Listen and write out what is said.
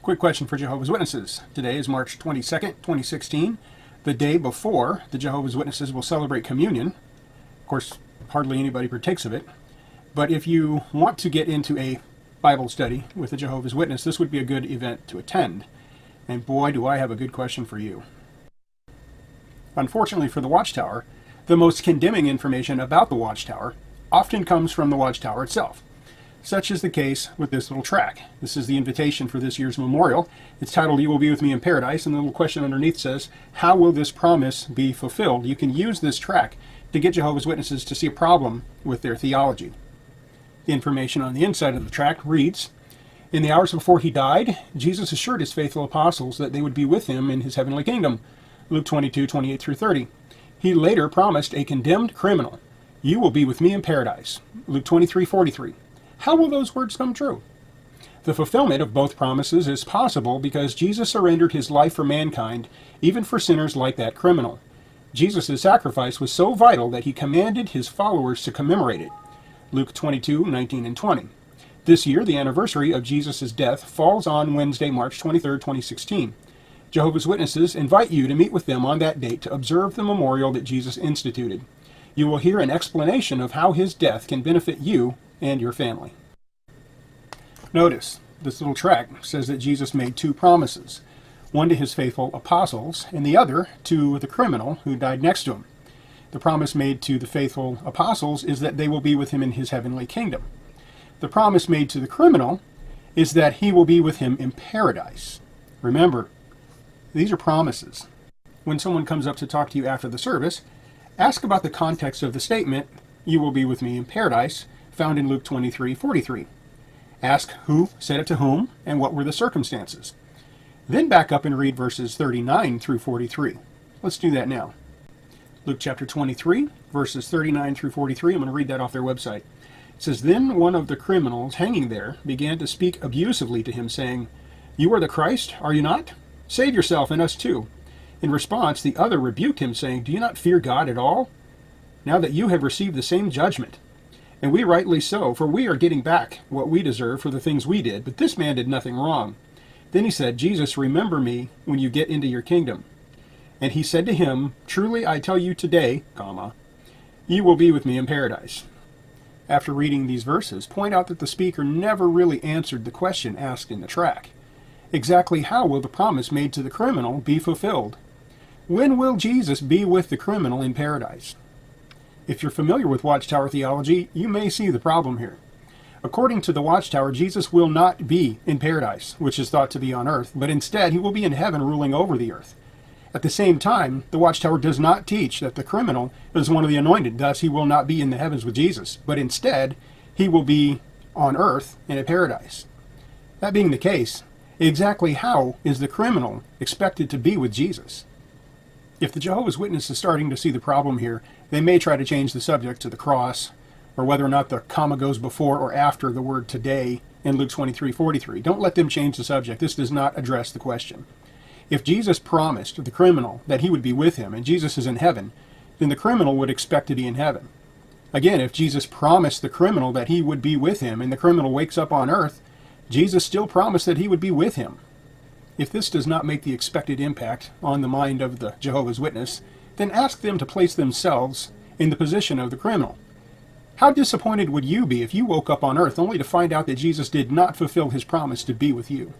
Quick question for Jehovah's Witnesses. Today is March 22nd, 2016, the day before the Jehovah's Witnesses will celebrate communion. Of course, hardly anybody partakes of it. But if you want to get into a Bible study with a Jehovah's Witness, this would be a good event to attend. And boy, do I have a good question for you. Unfortunately for the Watchtower, the most condemning information about the Watchtower often comes from the Watchtower itself. Such is the case with this little tract. This is the invitation for this year's memorial. It's titled, "You Will Be With Me in Paradise," and the little question underneath says, how will this promise be fulfilled? You can use this tract to get Jehovah's Witnesses to see a problem with their theology. The information on the inside of the tract reads, "In the hours before he died, Jesus assured his faithful apostles that they would be with him in his heavenly kingdom." Luke 22:28 through 30. He later promised a condemned criminal, "You will be with me in paradise." Luke 23:43. How will those words come true? The fulfillment of both promises is possible because Jesus surrendered his life for mankind, even for sinners like that criminal. Jesus' sacrifice was so vital that he commanded his followers to commemorate it. Luke 22:19 and 20. This year, the anniversary of Jesus' death falls on Wednesday, March 23rd, 2016. Jehovah's Witnesses invite you to meet with them on that date to observe the memorial that Jesus instituted. You will hear an explanation of how his death can benefit you and your family. Notice, this little tract says that Jesus made two promises, one to his faithful apostles and the other to the criminal who died next to him. The promise made to the faithful apostles is that they will be with him in his heavenly kingdom. The promise made to the criminal is that he will be with him in paradise. Remember, these are promises. When someone comes up to talk to you after the service, ask about the context of the statement, "You will be with me in paradise," found in Luke 23:43. Ask who said it to whom and what were the circumstances. Then back up and read verses 39 through 43. Let's do that now. Luke chapter 23, verses 39 through 43. I'm going to read that off their website. It says, "Then one of the criminals hanging there began to speak abusively to him, saying, 'You are the Christ, are you not? Save yourself and us too.' In response, the other rebuked him, saying, 'Do you not fear God at all? Now that you have received the same judgment. And we rightly so, for we are getting back what we deserve for the things we did, but this man did nothing wrong.' Then he said, 'Jesus, remember me when you get into your kingdom.' And he said to him, 'Truly I tell you today, you will be with me in paradise.'" After reading these verses, point out that the speaker never really answered the question asked in the tract. Exactly how will the promise made to the criminal be fulfilled? When will Jesus be with the criminal in paradise? If you're familiar with Watchtower theology, you may see the problem here. According to the Watchtower, Jesus will not be in paradise, which is thought to be on earth, but instead he will be in heaven ruling over the earth. At the same time, the Watchtower does not teach that the criminal is one of the anointed, thus he will not be in the heavens with Jesus, but instead he will be on earth in a paradise. That being the case, exactly how is the criminal expected to be with Jesus? If the Jehovah's Witness is starting to see the problem here, they may try to change the subject to the cross, or whether or not the comma goes before or after the word "today" in Luke 23:43. Don't let them change the subject. This does not address the question. If Jesus promised the criminal that he would be with him, and Jesus is in heaven, then the criminal would expect to be in heaven. Again, if Jesus promised the criminal that he would be with him, and the criminal wakes up on earth, Jesus still promised that he would be with him. If this does not make the expected impact on the mind of the Jehovah's Witness, then ask them to place themselves in the position of the criminal. How disappointed would you be if you woke up on earth only to find out that Jesus did not fulfill his promise to be with you?